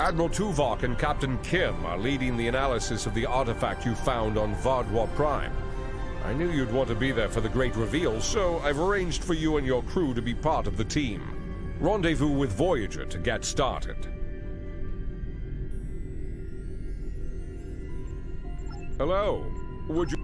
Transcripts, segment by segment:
Admiral Tuvok and Captain Kim are leading the analysis of the artifact you found on Vardwa Prime. I knew you'd want to be there for the great reveal, so I've arranged for you and your crew to be part of the team. Rendezvous with Voyager to get started. Hello. Would you...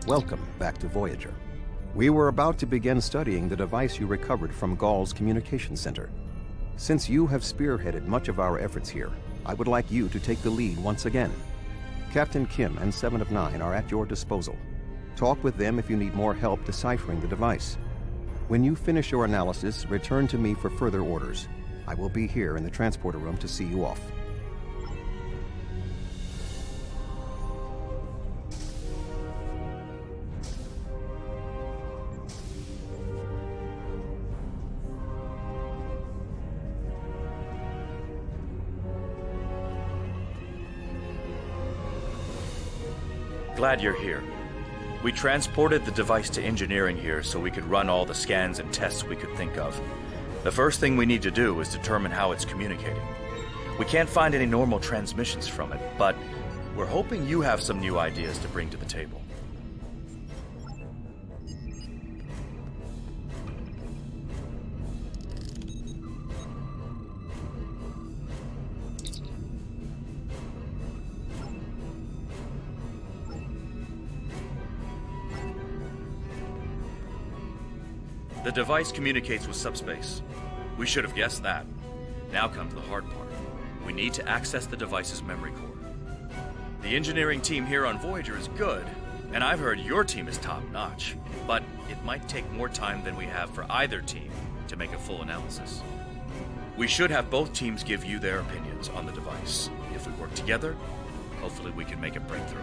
Welcome back to Voyager. We were about to begin studying the device you recovered from Ghal's communication center. Since you have spearheaded much of our efforts here, I would like you to take the lead once again. Captain Kim and 7 of 9 are at your disposal. Talk with them if you need more help deciphering the device. When you finish your analysis, return to me for further orders. I will be here in the transporter room to see you off. Glad you're here. We transported the device to engineering here so we could run all the scans and tests we could think of. The first thing we need to do is determine how it's communicating. We can't find any normal transmissions from it, but we're hoping you have some new ideas to bring to the table. The device communicates with Subspace. We should have guessed that. Now comes the hard part. We need to access the device's memory core. The engineering team here on Voyager is good, and I've heard your team is top-notch, but it might take more time than we have for either team to make a full analysis. We should have both teams give you their opinions on the device. If we work together, hopefully we can make a breakthrough.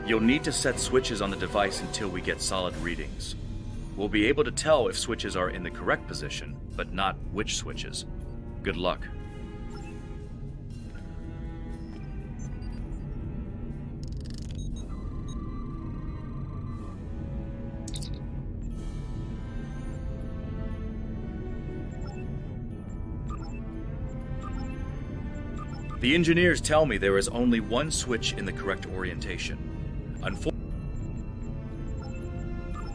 You'll need to set switches on the device until we get solid readings. We'll be able to tell if switches are in the correct position, but not which switches. Good luck. The engineers tell me there is only one switch in the correct orientation.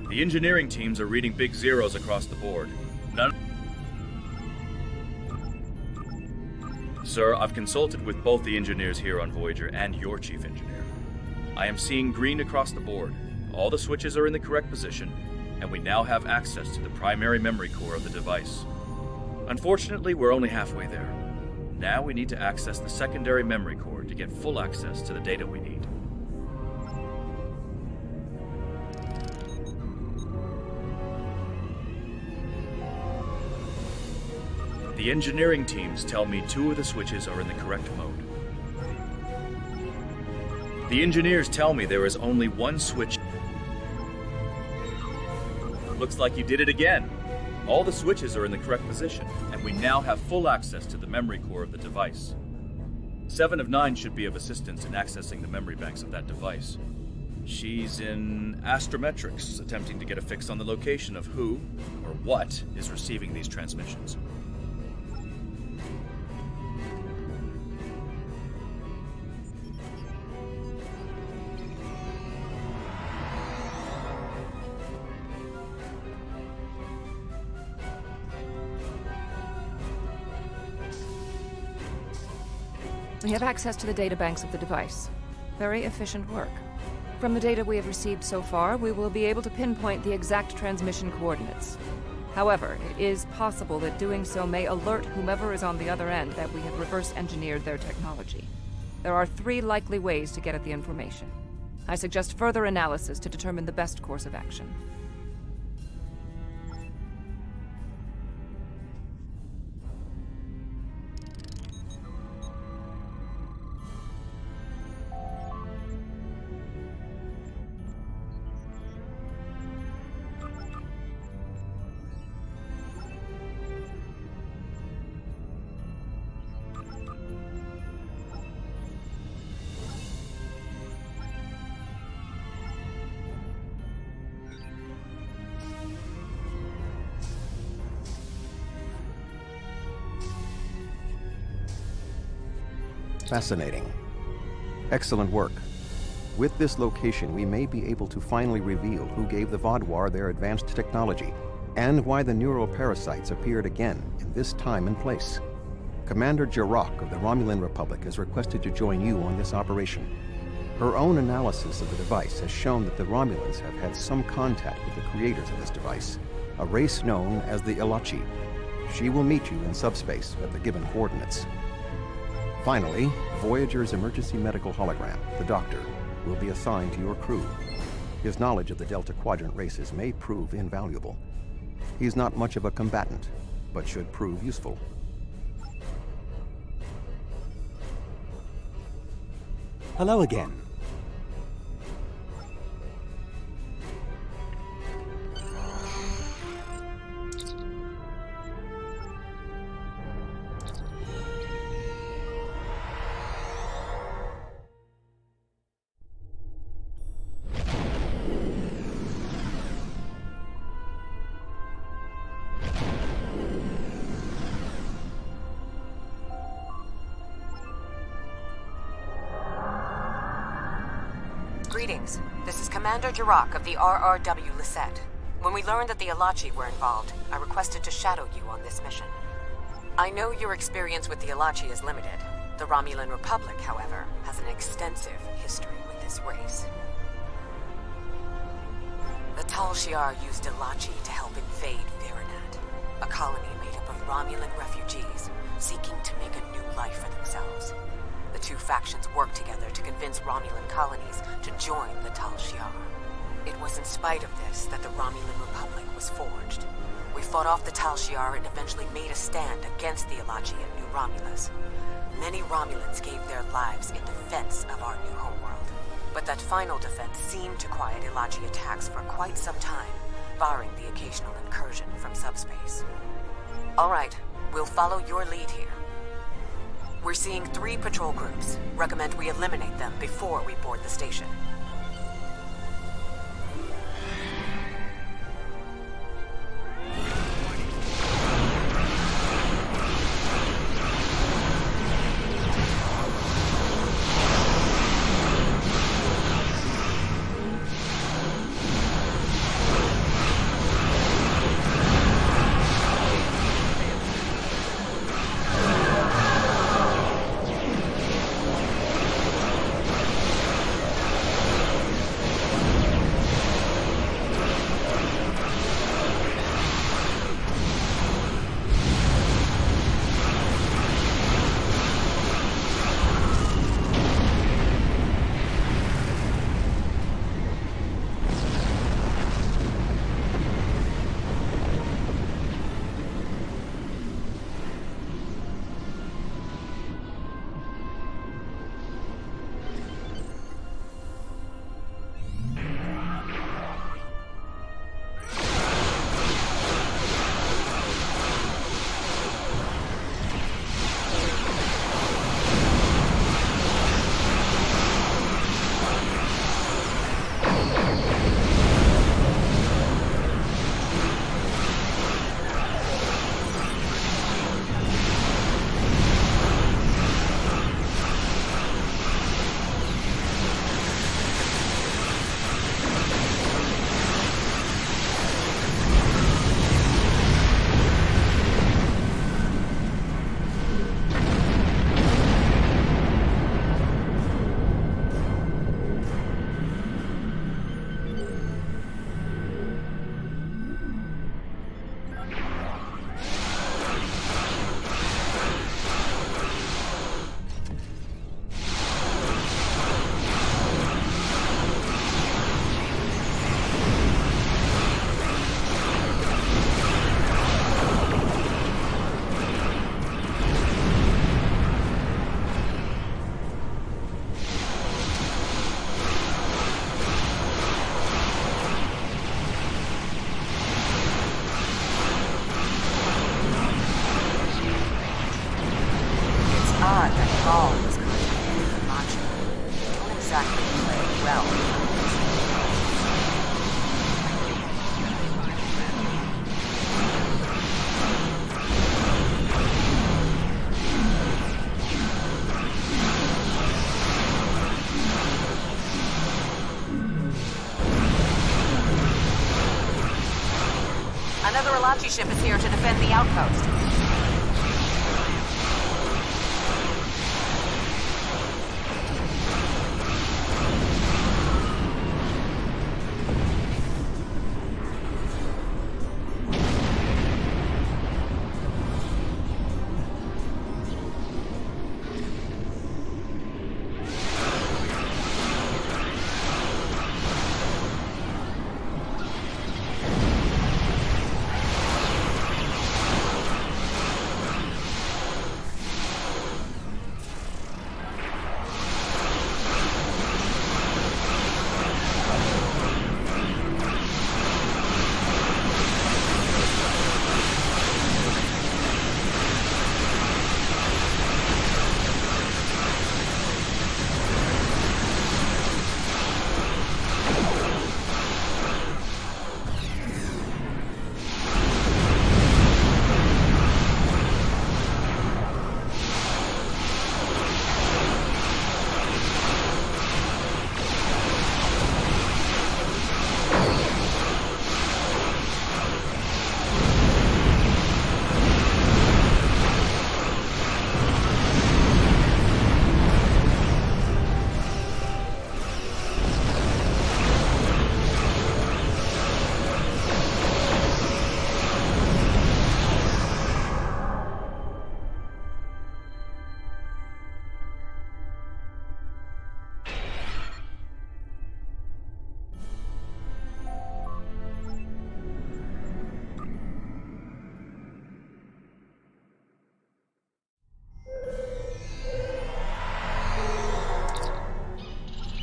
The engineering teams are reading big zeros across the board. Sir, I've consulted with both the engineers here on Voyager and your chief engineer. I am seeing green across the board. All the switches are in the correct position, and we now have access to the primary memory core of the device. Unfortunately, we're only halfway there. Now we need to access the secondary memory core to get full access to the data we need. The engineering teams tell me 2 of the switches are in the correct mode. The engineers tell me there is only one switch. Looks like you did it again. All the switches are in the correct position, and we now have full access to the memory core of the device. 7 of 9 should be of assistance in accessing the memory banks of that device. She's in astrometrics, attempting to get a fix on the location of who, or what, is receiving these transmissions. We have access to the databanks of the device. Very efficient work. From the data we have received so far, we will be able to pinpoint the exact transmission coordinates. However, it is possible that doing so may alert whomever is on the other end that we have reverse engineered their technology. There are 3 likely ways to get at the information. I suggest further analysis to determine the best course of action. Fascinating. Excellent work. With this location, we may be able to finally reveal who gave the Vaadwaur their advanced technology, and why the neuroparasites appeared again in this time and place. Commander Jarok of the Romulan Republic has requested to join you on this operation. Her own analysis of the device has shown that the Romulans have had some contact with the creators of this device, a race known as the Elachi. She will meet you in subspace at the given coordinates. Finally, Voyager's emergency medical hologram, the Doctor, will be assigned to your crew. His knowledge of the Delta Quadrant races may prove invaluable. He's not much of a combatant, but should prove useful. Hello again. Greetings. This is Commander Jarok of the R.R.W. Lisette. When we learned that the Elachi were involved, I requested to shadow you on this mission. I know your experience with the Elachi is limited. The Romulan Republic, however, has an extensive history with this race. The Tal Shiar used Elachi to help invade Varanat, a colony made up of Romulan refugees seeking to make a new life for themselves. The 2 factions worked together to convince Romulan colonies to join the Tal Shiar. It was in spite of this that the Romulan Republic was forged. We fought off the Tal Shiar and eventually made a stand against the Elachi in New Romulus. Many Romulans gave their lives in defense of our new homeworld. But that final defense seemed to quiet Elachi attacks for quite some time, barring the occasional incursion from subspace. All right, we'll follow your lead here. We're seeing 3 patrol groups. Recommend we eliminate them before we board the station. Gaul was contacted with Elachi. Don't exactly play well. Another Elachi ship is here to defend the outpost.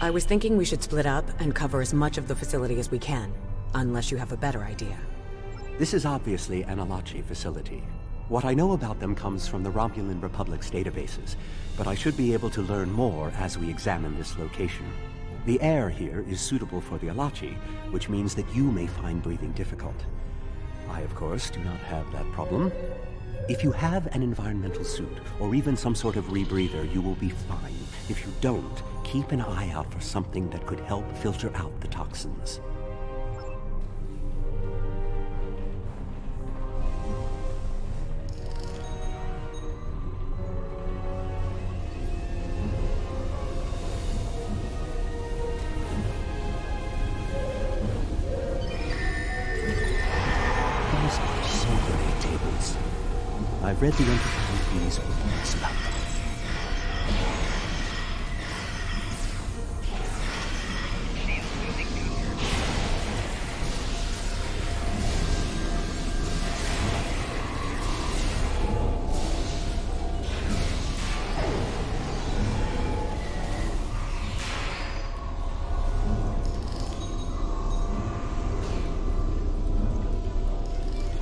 I was thinking we should split up and cover as much of the facility as we can, unless you have a better idea. This is obviously an Elachi facility. What I know about them comes from the Romulan Republic's databases, but I should be able to learn more as we examine this location. The air here is suitable for the Elachi, which means that you may find breathing difficult. I, of course, do not have that problem. If you have an environmental suit, or even some sort of rebreather, you will be fine. If you don't, keep an eye out for something that could help filter out the toxins. These are Solanae tables. I've read the Enterprise reports about them.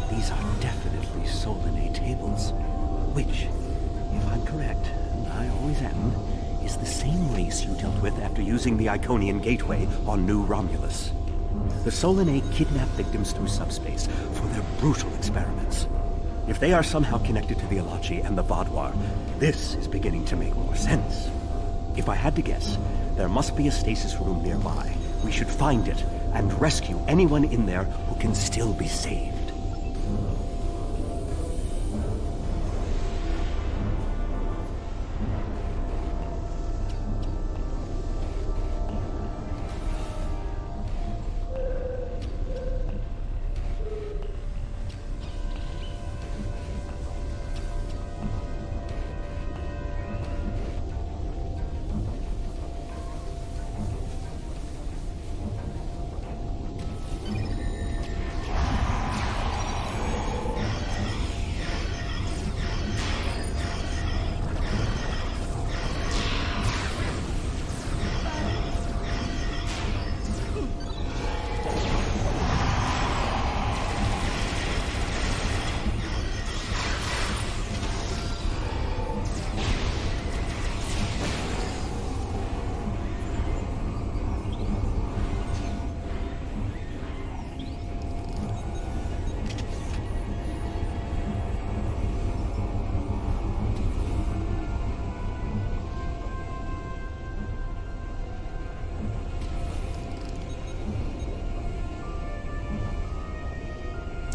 These are definitely Solanae tables, which, if I'm correct, and I always am, is the same race you dealt with after using the Iconian Gateway on New Romulus. The Solanae kidnap victims through subspace for their brutal experiments. If they are somehow connected to the Elachi and the Vaadwaur, this is beginning to make more sense. If I had to guess, there must be a stasis room nearby. We should find it and rescue anyone in there who can still be saved.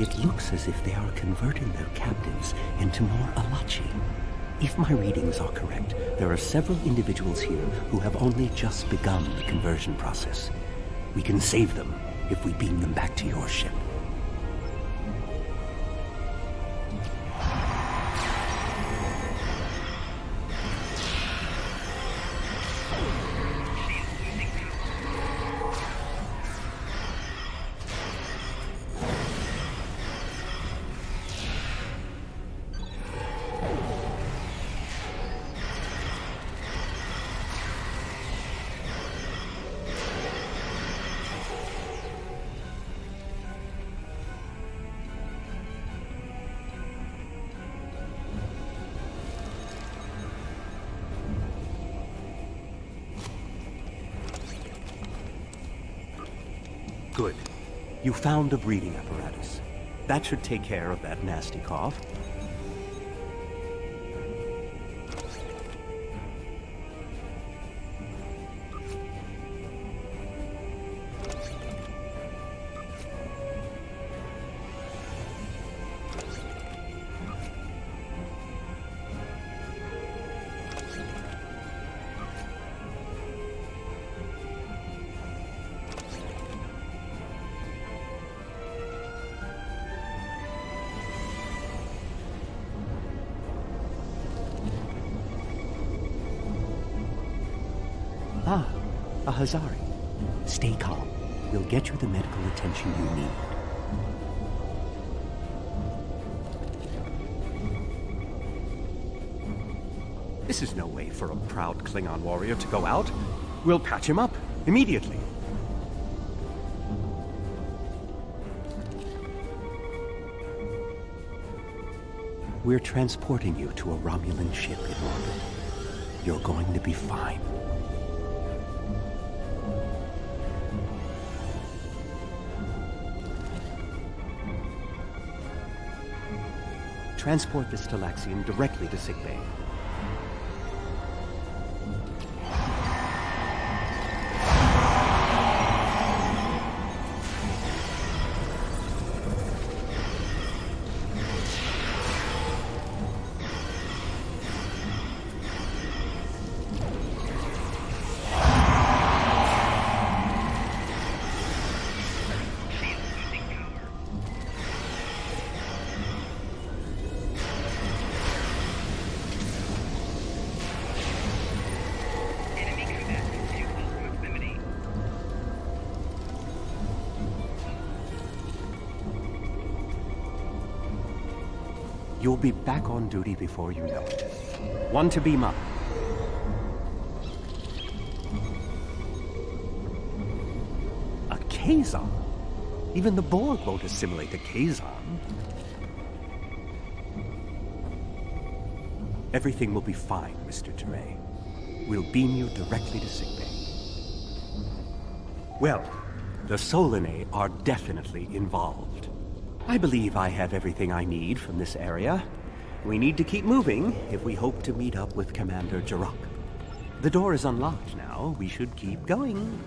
It looks as if they are converting their captives into more Elachi. If my readings are correct, there are several individuals here who have only just begun the conversion process. We can save them if we beam them back to your ship. Good. You found a breathing apparatus. That should take care of that nasty cough. Ah, a Hazari. Stay calm. We'll get you the medical attention you need. This is no way for a proud Klingon warrior to go out. We'll patch him up, immediately. We're transporting you to a Romulan ship in orbit. You're going to be fine. Transport this Talaxian directly to sickbay. You'll be back on duty before you know it. One to beam up. A Kazon? Even the Borg won't assimilate a Kazon. Everything will be fine, Mr. Teray. We'll beam you directly to sickbay. Well, the Solanae are definitely involved. I believe I have everything I need from this area. We need to keep moving if we hope to meet up with Commander Jarok. The door is unlocked now. We should keep going.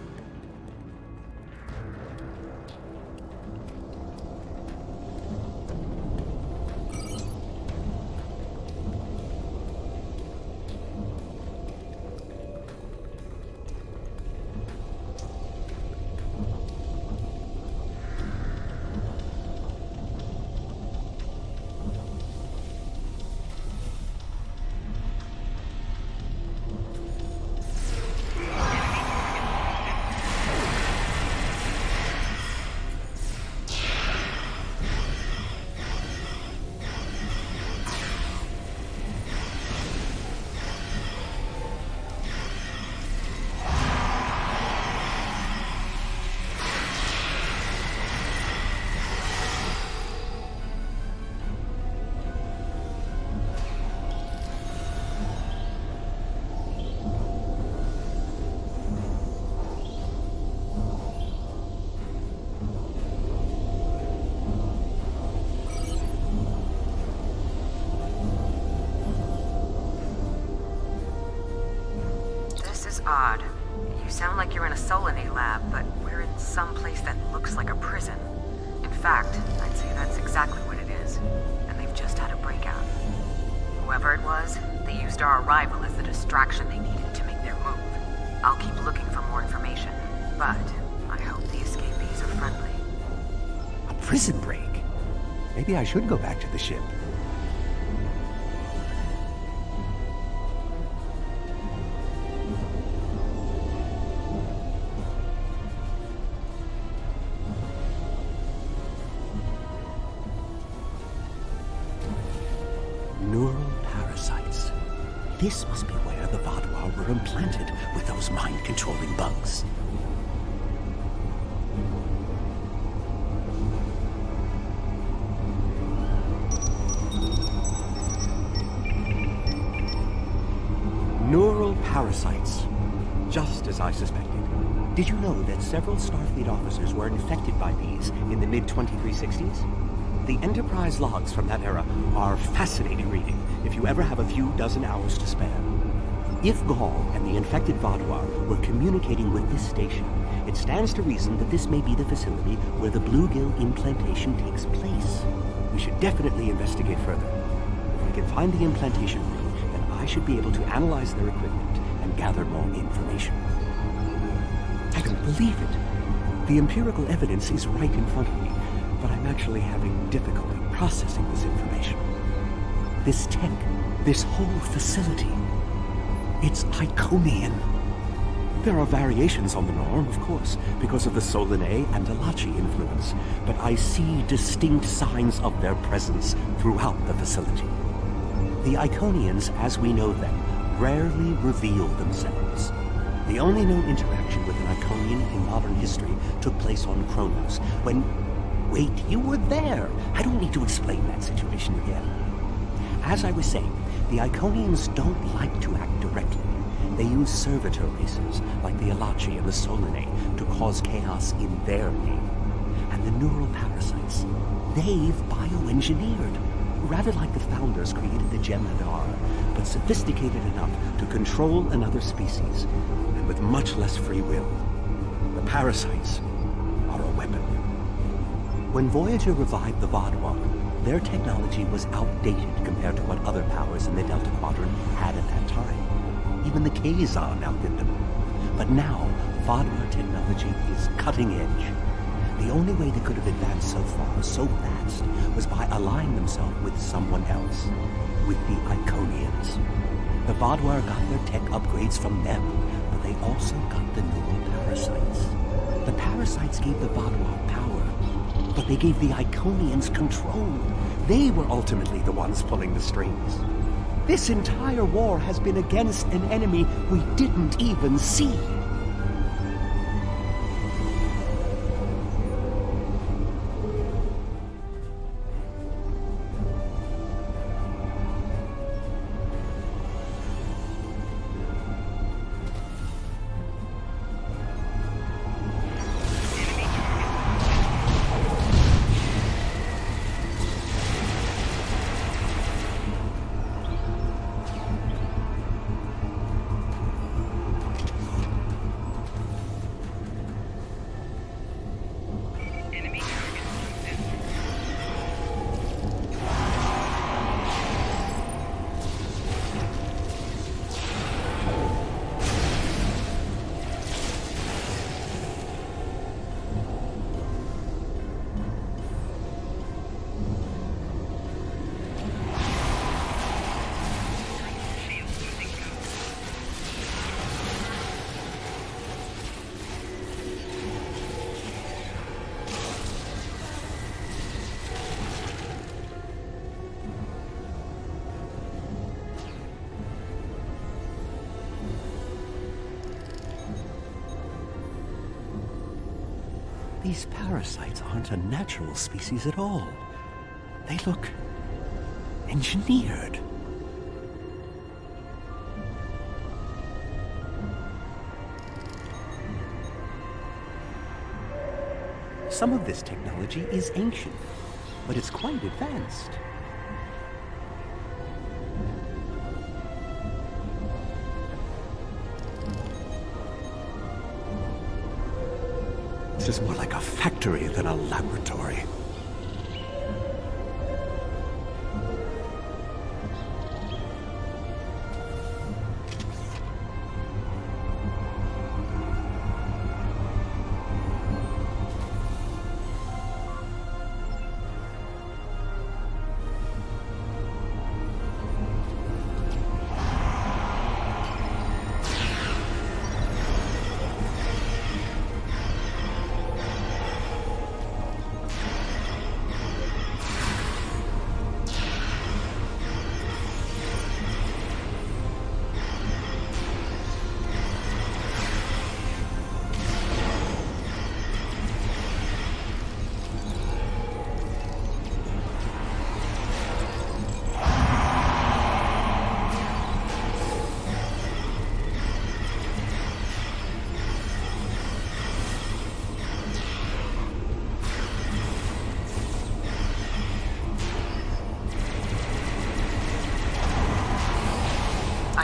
Odd. You sound like you're in a Solanae lab, but we're in some place that looks like a prison. In fact, I'd say that's exactly what it is. And they've just had a breakout. Whoever it was, they used our arrival as the distraction they needed to make their move. I'll keep looking for more information, but I hope the escapees are friendly. A prison break? Maybe I should go back to the ship. Neural parasites. This must be where the Vaadwaur were implanted with those mind-controlling bugs. Neural parasites. Just as I suspected. Did you know that several Starfleet officers were infected by these in the mid-2360s? The Enterprise logs from that era are fascinating reading if you ever have a few dozen hours to spare. If Gall and the infected Vaadwaur were communicating with this station, it stands to reason that this may be the facility where the bluegill implantation takes place. We should definitely investigate further. If we can find the implantation room, then I should be able to analyze their equipment and gather more information. I don't believe it. The empirical evidence is right in front of me, but I'm actually having difficulty processing this information. This tech, this whole facility, it's Iconian. There are variations on the norm, of course, because of the Solanae and Elachi influence, but I see distinct signs of their presence throughout the facility. The Iconians, as we know them, rarely reveal themselves. The only known interaction with an Iconian in modern history took place on Kronos, when... Wait, you were there! I don't need to explain that situation again. As I was saying, the Iconians don't like to act directly. They use servitor races, like the Elachi and the Solanae, to cause chaos in their name. And the neural parasites, they've bioengineered. Rather like the founders created the Jem'Hadar, but sophisticated enough to control another species, and with much less free will. The parasites are a weapon. When Voyager revived the Vaadwaur, their technology was outdated compared to what other powers in the Delta Quadrant had at that time. Even the Kazon outdid them. But now, Vaadwaur technology is cutting edge. The only way they could have advanced so far, so fast, was by allying themselves with someone else. With the Iconians. The Vaadwaur got their tech upgrades from them, but they also got the neural parasites. The parasites gave the Vaadwaur power, but they gave the Iconians control. They were ultimately the ones pulling the strings. This entire war has been against an enemy we didn't even see. These parasites aren't a natural species at all. They look engineered. Some of this technology is ancient, but it's quite advanced. This is more like a factory than a laboratory.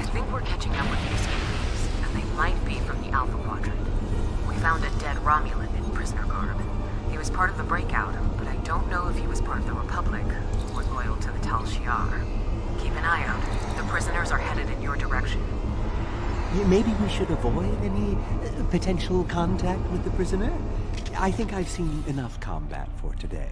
I think we're catching up with the escapees, and they might be from the Alpha Quadrant. We found a dead Romulan in prisoner garb. He was part of the breakout, but I don't know if he was part of the Republic or loyal to the Tal Shiar. Keep an eye out. The prisoners are headed in your direction. Maybe we should avoid any potential contact with the prisoner? I think I've seen enough combat for today.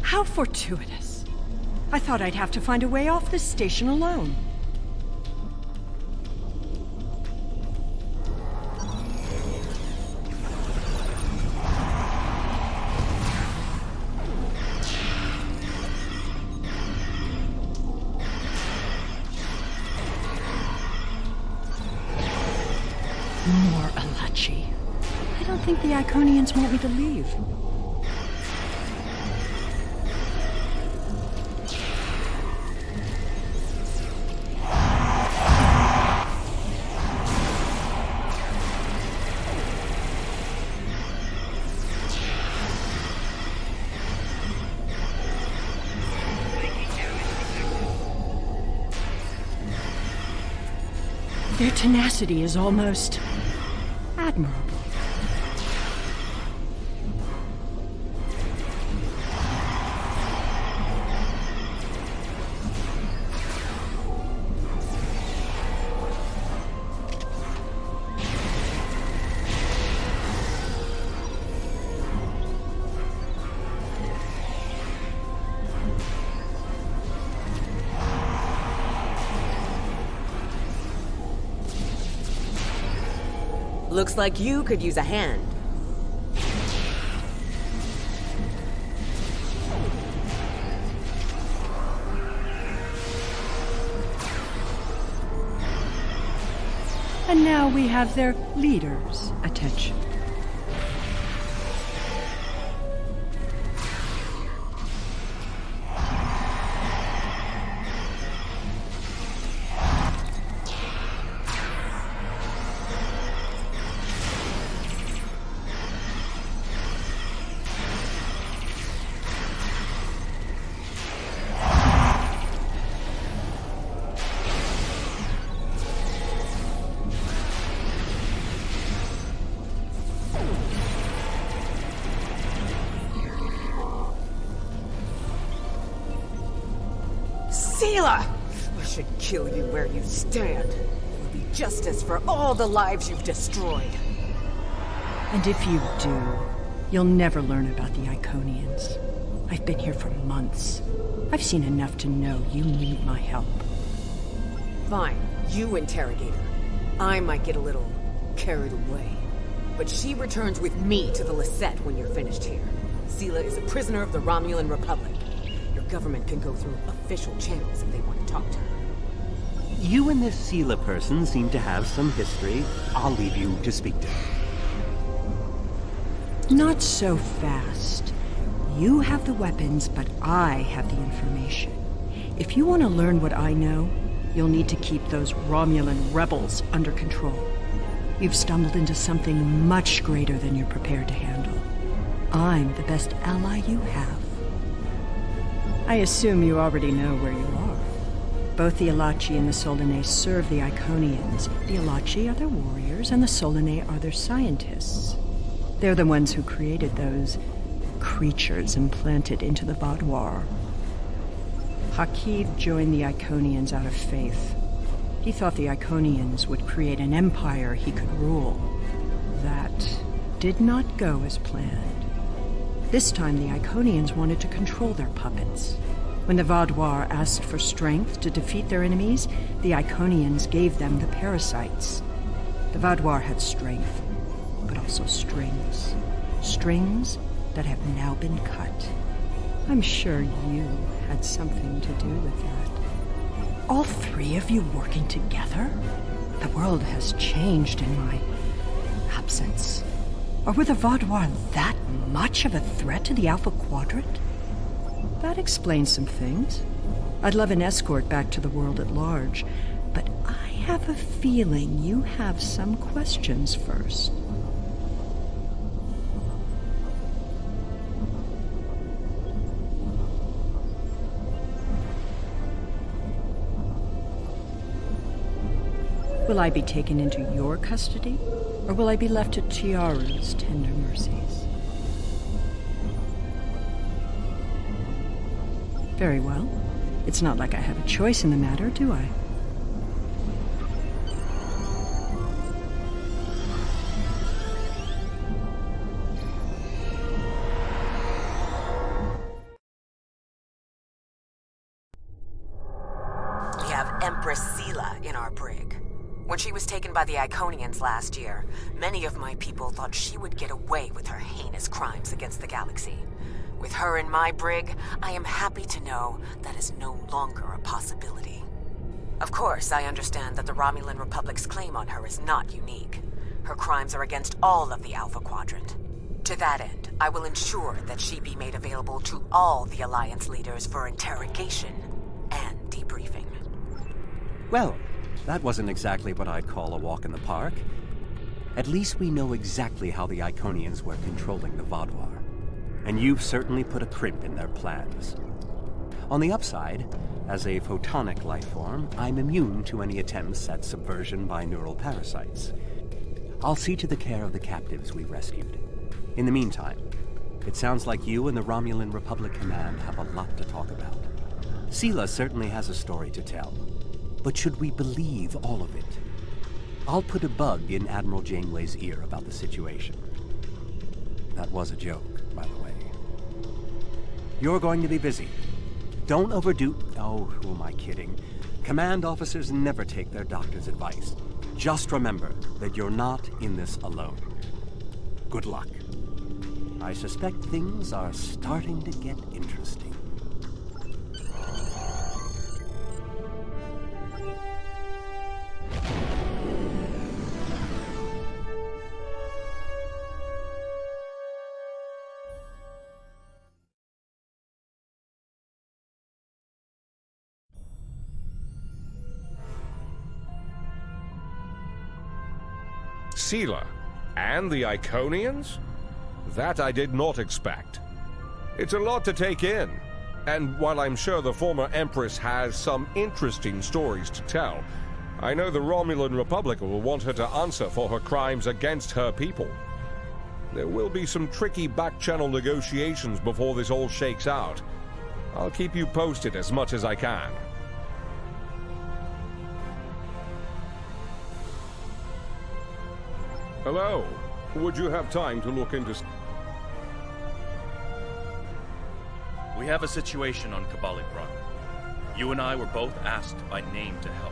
How fortuitous. I thought I'd have to find a way off this station alone. More Elachi. I don't think the Iconians want me to leave. Their tenacity is almost admirable. Looks like you could use a hand. And now we have their leader's attention. Sela! I should kill you where you stand. It will be justice for all the lives you've destroyed. And if you do, you'll never learn about the Iconians. I've been here for months. I've seen enough to know you need my help. Fine, you interrogate her. I might get a little carried away. But she returns with me to the Lisette when you're finished here. Sela is a prisoner of the Romulan Republic. Your government can go through official channels if they want to talk to her. You and this Sela person seem to have some history. I'll leave you to speak to her. Not so fast. You have the weapons, but I have the information. If you want to learn what I know, you'll need to keep those Romulan rebels under control. You've stumbled into something much greater than you're prepared to handle. I'm the best ally you have. I assume you already know where you are. Both the Elachi and the Solanae serve the Iconians. The Elachi are their warriors, and the Solanae are their scientists. They're the ones who created those creatures implanted into the Vaudoir. Hakid joined the Iconians out of faith. He thought the Iconians would create an empire he could rule. That did not go as planned. This time the Iconians wanted to control their puppets. When the Vaudois asked for strength to defeat their enemies, the Iconians gave them the parasites. The Vaudois had strength, but also strings. Strings that have now been cut. I'm sure you had something to do with that. All three of you working together? The world has changed in my absence. Or were the Vaudois that much of a threat to the Alpha Quadrant? That explains some things. I'd love an escort back to the world at large, but I have a feeling you have some questions first. Will I be taken into your custody, or will I be left to Chiaru's tender mercies? Very well. It's not like I have a choice in the matter, do I? We have Empress Sela in our brig. When she was taken by the Iconians last year, many of my people thought she would get away with her heinous crimes against the galaxy. With her in my brig, I am happy to know that is no longer a possibility. Of course, I understand that the Romulan Republic's claim on her is not unique. Her crimes are against all of the Alpha Quadrant. To that end, I will ensure that she be made available to all the Alliance leaders for interrogation and debriefing. Well, that wasn't exactly what I'd call a walk in the park. At least we know exactly how the Iconians were controlling the Vaudois. And you've certainly put a crimp in their plans. On the upside, as a photonic life form, I'm immune to any attempts at subversion by neural parasites. I'll see to the care of the captives we rescued. In the meantime, it sounds like you and the Romulan Republic Command have a lot to talk about. Sela certainly has a story to tell. But should we believe all of it? I'll put a bug in Admiral Janeway's ear about the situation. That was a joke, by the way. You're going to be busy. Don't overdo... Oh, who am I kidding? Command officers never take their doctor's advice. Just remember that you're not in this alone. Good luck. I suspect things are starting to get interesting. Sela and the Iconians? That I did not expect. It's a lot to take in, and while I'm sure the former Empress has some interesting stories to tell, I know the Romulan Republic will want her to answer for her crimes against her people. There will be some tricky back-channel negotiations before this all shakes out. I'll keep you posted as much as I can. Hello. Would you have time to look into... We have a situation on Kabali Prime. You and I were both asked by name to help.